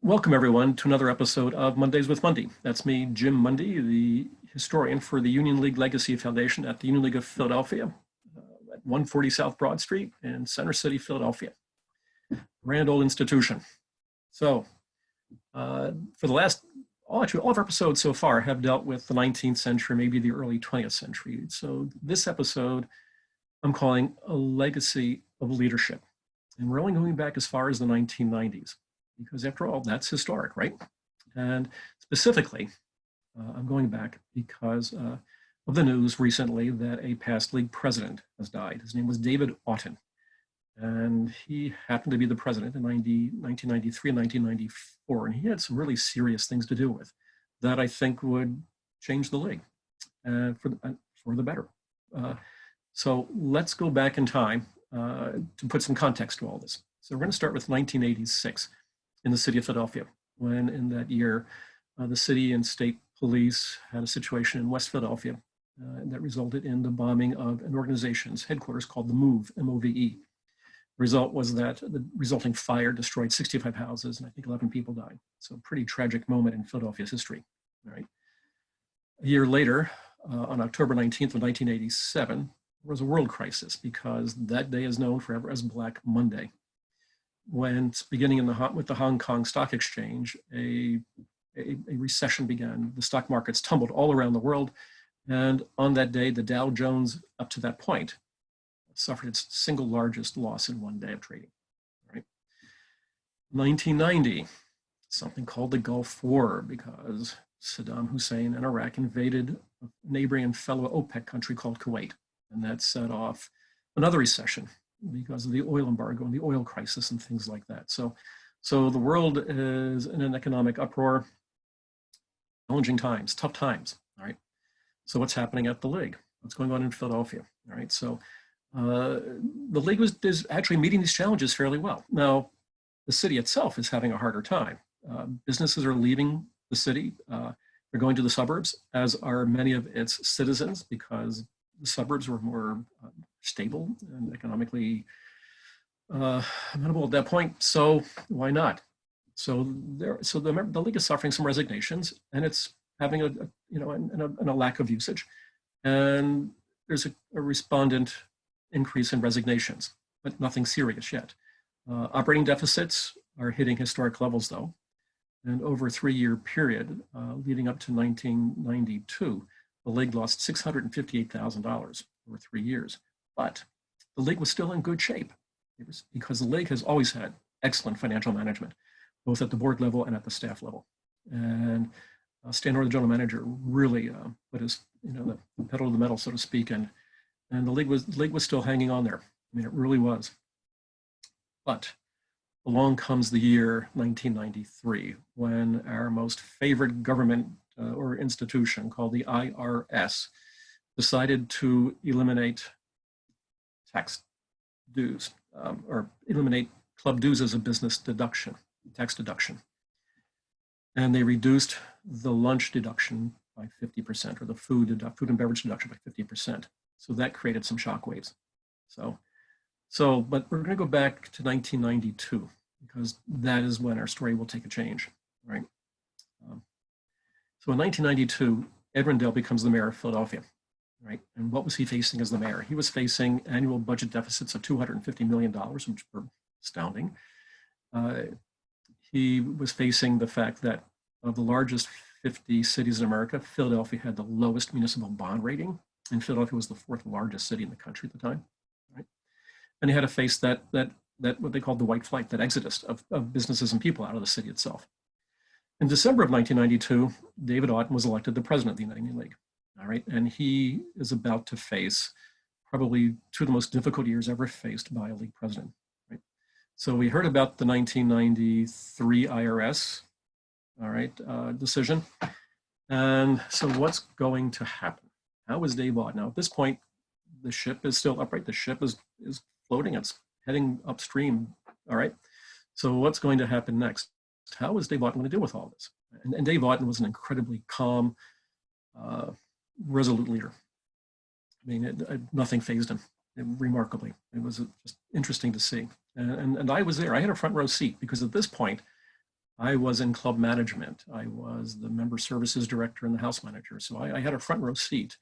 Welcome, everyone, to another episode of Mondays with Mundy. That's me, Jim Mundy, the historian for the Union League Legacy Foundation at the Union League of Philadelphia at 140 South Broad Street in Center City, Philadelphia. Grand old institution. So for the last, all of our episodes so far have dealt with the 19th century, maybe the early 20th century. So this episode I'm calling A Legacy of Leadership. And we're only going back as far as the 1990s. Because after all, that's historic, right? And specifically, I'm going back because of the news recently that a past league president has died. His name was David Auten. And he happened to be the president in 1993 and 1994. And he had some really serious things to do with that I think would change the league for the better. So let's go back in time to put some context to all this. So we're going to start with 1986. In the city of Philadelphia, when in that year, the city and state police had a situation in West Philadelphia that resulted in the bombing of an organization's headquarters called the MOVE, M-O-V-E. The result was that the resulting fire destroyed 65 houses and I think 11 people died. So a pretty tragic moment in Philadelphia's history, right? A year later, on October 19th of 1987, there was a world crisis because that day is known forever as Black Monday. When beginning with the Hong Kong Stock Exchange, a recession began. The stock markets tumbled all around the world. And on that day, the Dow Jones, up to that point, suffered its single largest loss in one day of trading. Right? 1990, something called the Gulf War, because Saddam Hussein and Iraq invaded a neighboring and fellow OPEC country called Kuwait. And that set off another recession because of the oil embargo and the oil crisis and things like that. So the world is in an economic uproar, challenging times, tough times, all right? So what's happening at the league? What's going on in Philadelphia, all right? So the league is actually meeting these challenges fairly well. Now, the city itself is having a harder time. Businesses are leaving the city. They're going to the suburbs, as are many of its citizens, because the suburbs were more stable and economically amenable at that point. So why not? So the league is suffering some resignations, and it's having a lack of usage, and there's a respondent increase in resignations, but nothing serious yet. Operating deficits are hitting historic levels, though, and over a 3-year period leading up to 1992. The league lost $658,000 over 3 years, but the league was still in good shape. It was because the league has always had excellent financial management, both at the board level and at the staff level. And Stan Orr, the general manager, really put his, the pedal to the metal, so to speak, and the league was still hanging on there. I mean, it really was. But along comes the year 1993, when our most favorite government or institution called the IRS decided to eliminate tax dues or eliminate club dues as a business deduction, tax deduction. And they reduced the lunch deduction by 50%, or the food and beverage deduction by 50%. So that created some shockwaves. But we're going to go back to 1992 because that is when our story will take a change, right? So in 1992, Ed Rendell becomes the mayor of Philadelphia, right? And what was he facing as the mayor? He was facing annual budget deficits of $250 million, which were astounding. He was facing the fact that of the largest 50 cities in America, Philadelphia had the lowest municipal bond rating, and Philadelphia was the 4th largest city in the country at the time, right? And he had to face that what they called the white flight, that exodus of businesses and people out of the city itself. In December of 1992, David Auten was elected the president of the Union League, all right? And he is about to face probably 2 of the most difficult years ever faced by a league president, right? So we heard about the 1993 IRS, all right, decision. And so what's going to happen? How is Dave Auten? Now, at this point, the ship is still upright. The ship is floating. It's heading upstream, all right? So what's going to happen next? How is Dave Auten going to deal with all this? And Dave Auten was an incredibly calm, resolute leader. I mean, nothing fazed him, remarkably. It was just interesting to see. And I was there. I had a front row seat because at this point, I was in club management. I was the member services director and the house manager. So I had a front row seat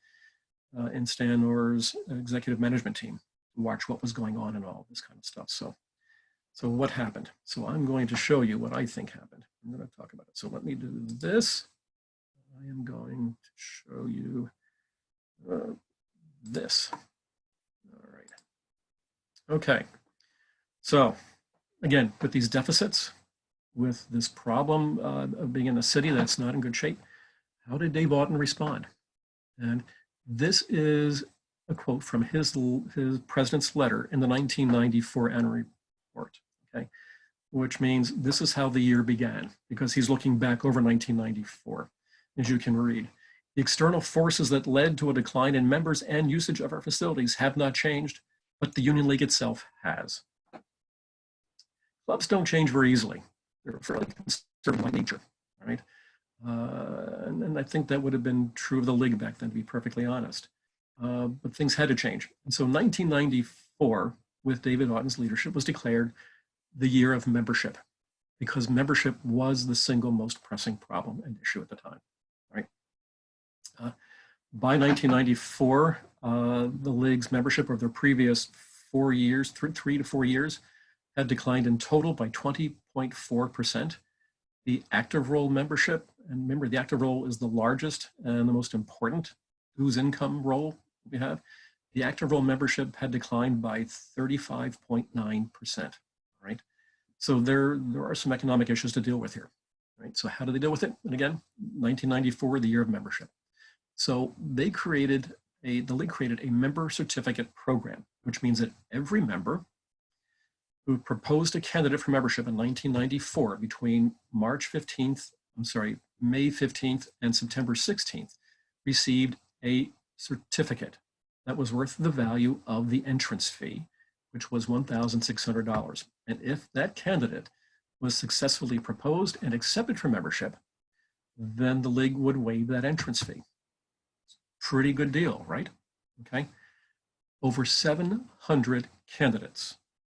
in Stan Orr's executive management team to watch what was going on and all this kind of stuff. So what happened? So I'm going to show you what I think happened. I'm going to talk about it. So let me do this. I am going to show you this. All right. Okay. So again, with these deficits, with this problem of being in a city that's not in good shape, how did Dave Auten respond? And this is a quote from his president's letter in the 1994 annual report, okay? Which means this is how the year began, because he's looking back over 1994, as you can read. The external forces that led to a decline in members and usage of our facilities have not changed, but the Union League itself has. Clubs don't change very easily. They're fairly conservative by nature, right? And I think that would have been true of the league back then, to be perfectly honest. But things had to change. And so 1994, with David Auten's leadership, was declared the year of membership, because membership was the single most pressing problem and issue at the time, right? By 1994, the league's membership over the previous 4 years, 3 to 4 years, had declined in total by 20.4%. The active role membership, and remember the active role is the largest and the most important whose income role we have. The active role membership had declined by 35.9%, right? So there are some economic issues to deal with here, right? So how do they deal with it? And again, 1994, the year of membership. So the league created a member certificate program, which means that every member who proposed a candidate for membership in 1994 between May 15th and September 16th received a certificate that was worth the value of the entrance fee, which was $1,600. And if that candidate was successfully proposed and accepted for membership, then the league would waive that entrance fee. Pretty good deal, right? Okay. Over 700 candidates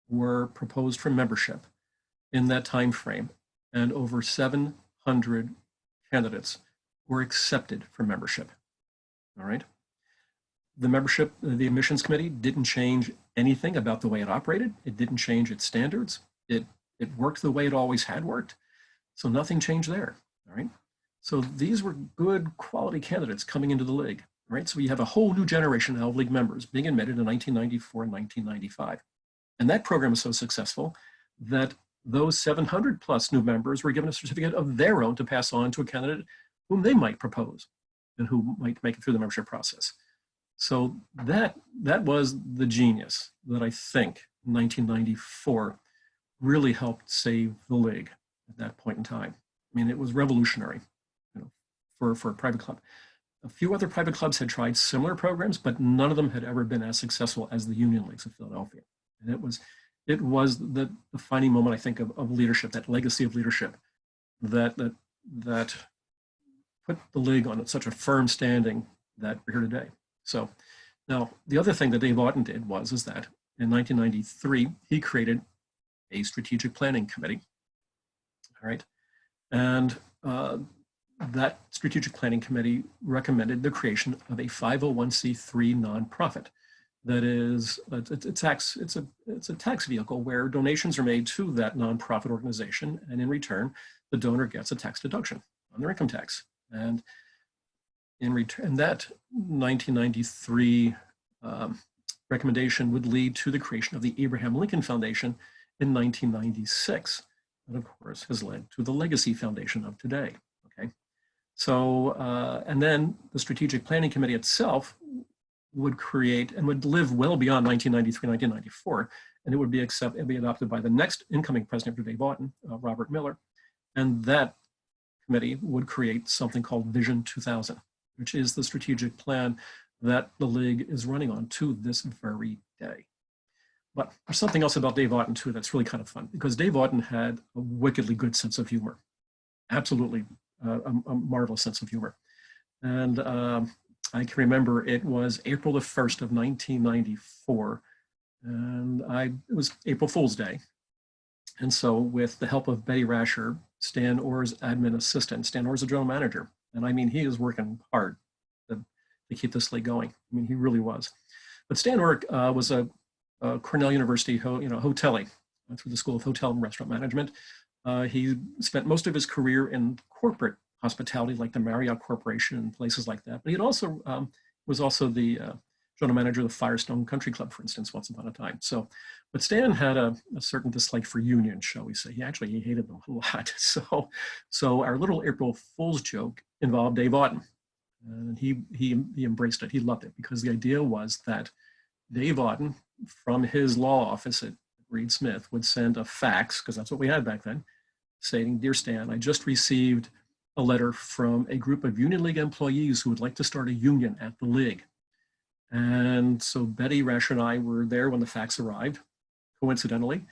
were proposed for membership in that time frame, and over 700 candidates were accepted for membership. All right. The admissions committee didn't change anything about the way it operated. It didn't change its standards. It worked the way it always had worked. So nothing changed there. All right. So these were good quality candidates coming into the league. Right. So we have a whole new generation of league members being admitted in 1994 and 1995. And that program was so successful that those 700 plus new members were given a certificate of their own to pass on to a candidate whom they might propose and who might make it through the membership process. So that was the genius that I think in 1994 really helped save the league at that point in time. I mean, it was revolutionary, for a private club. A few other private clubs had tried similar programs, but none of them had ever been as successful as the Union Leagues of Philadelphia. And it was the defining moment, I think, of leadership, that legacy of leadership that put the league on such a firm standing that we're here today. So now the other thing that Dave Auten did is that in 1993, he created a strategic planning committee. All right. And that strategic planning committee recommended the creation of a 501c3 nonprofit. That is, it's a tax vehicle where donations are made to that nonprofit organization, and in return, the donor gets a tax deduction on their income tax. And in return, that 1993 recommendation would lead to the creation of the Abraham Lincoln Foundation in 1996, and of course has led to the Legacy Foundation of today. Okay, so and then the Strategic Planning Committee itself would create and would live well beyond 1993, 1994, and it would be adopted by the next incoming president of Dave Auten, Robert Miller, and that committee would create something called Vision 2000, which is the strategic plan that the league is running on to this very day. But there's something else about Dave Auten too that's really kind of fun, because Dave Auten had a wickedly good sense of humor, absolutely a marvelous sense of humor. And I can remember it was April the 1st of 1994, and it was April Fool's Day. And so with the help of Betty Rasher, Stan Orr's admin assistant. Stan Orr's a general manager. And I mean, he is working hard to keep this league going. I mean, he really was. But Stan Orr was a Cornell University hotelie through the School of Hotel and Restaurant Management. He spent most of his career in corporate hospitality, like the Marriott Corporation and places like that. But he was also the general manager of the Firestone Country Club, for instance, once upon a time. So, but Stan had a certain dislike for unions, shall we say. He hated them a lot. So our little April Fool's joke involved Dave Auten. And he embraced it. He loved it because the idea was that Dave Auten, from his law office at Reed Smith, would send a fax, because that's what we had back then, saying, "Dear Stan, I just received a letter from a group of Union League employees who would like to start a union at the league." And so Betty, Rash, and I were there when the fax arrived, coincidentally,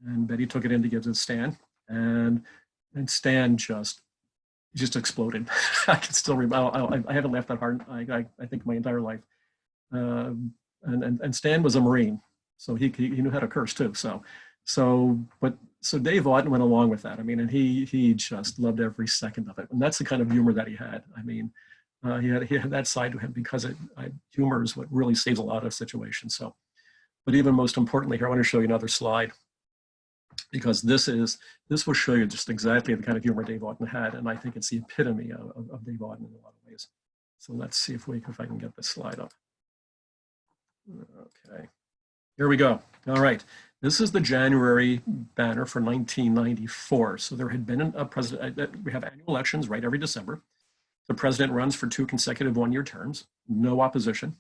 and Betty took it in to give to Stan, and Stan just exploded. I can still remember. I haven't laughed that hard. I think my entire life. And Stan was a Marine, so he knew how to curse too. So Dave Auten went along with that. I mean, and he just loved every second of it, and that's the kind of humor that he had. I mean, he had that side to him because humor is what really saves a lot of situations. So, but even most importantly, here I want to show you another slide, because this will show you just exactly the kind of humor Dave Auten had, and I think it's the epitome of Dave Auten in a lot of ways. So let's see if I can get this slide up. Okay, here we go. All right, this is the January banner for 1994. So there had been a president. We have annual elections right every December. The president runs for 2 consecutive one-year terms, no opposition.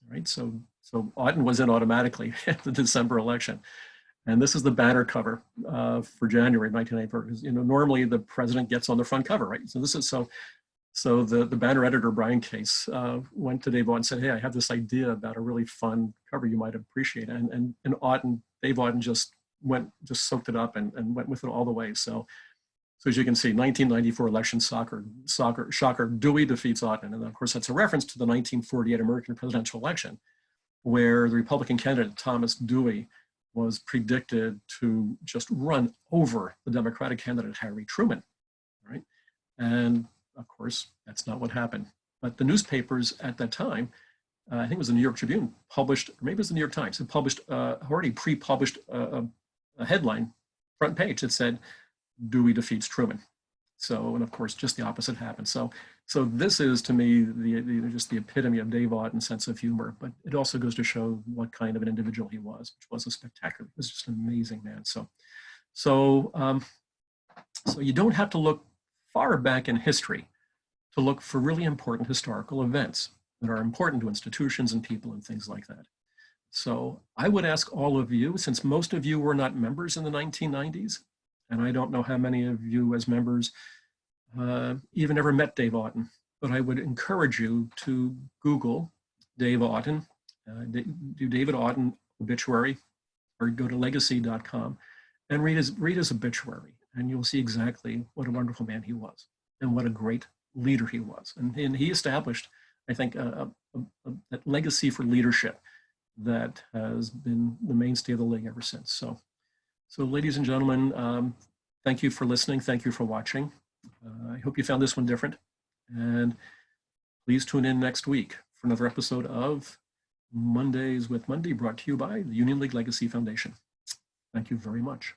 Right, so Auten was in automatically at the December election. And this is the banner cover for January 1994. Because, normally the president gets on the front cover, right? So this is so the banner editor, Brian Case, went to Dave Auten and said, "Hey, I have this idea about a really fun cover you might appreciate." And Dave Auten just soaked it up and went with it all the way. So as you can see, 1994 election shocker, Dewey defeats Auten. And of course, that's a reference to the 1948 American presidential election, where the Republican candidate, Thomas Dewey, was predicted to just run over the Democratic candidate, Harry Truman, right? And of course, that's not what happened. But the newspapers at that time, I think it was the New York Tribune, published, or maybe it was the New York Times, it published, already pre-published a headline, front page that said, "Dewey defeats Truman." So, and of course, just the opposite happened. So this is, to me, just the epitome of Dave Auten's sense of humor. But it also goes to show what kind of an individual he was, which was a spectacular. He was just an amazing man. So you don't have to look far back in history to look for really important historical events that are important to institutions and people and things like that. So I would ask all of you, since most of you were not members in the 1990s, and I don't know how many of you as members even ever met Dave Auten, but I would encourage you to Google Dave Auten, do David Auten obituary, or go to legacy.com and read his obituary, and you'll see exactly what a wonderful man he was and what a great leader he was. And he established, I think, a legacy for leadership that has been the mainstay of the league ever since. So ladies and gentlemen, thank you for listening. Thank you for watching. I hope you found this one different. And please tune in next week for another episode of Mondays with Mundy, brought to you by the Union League Legacy Foundation. Thank you very much.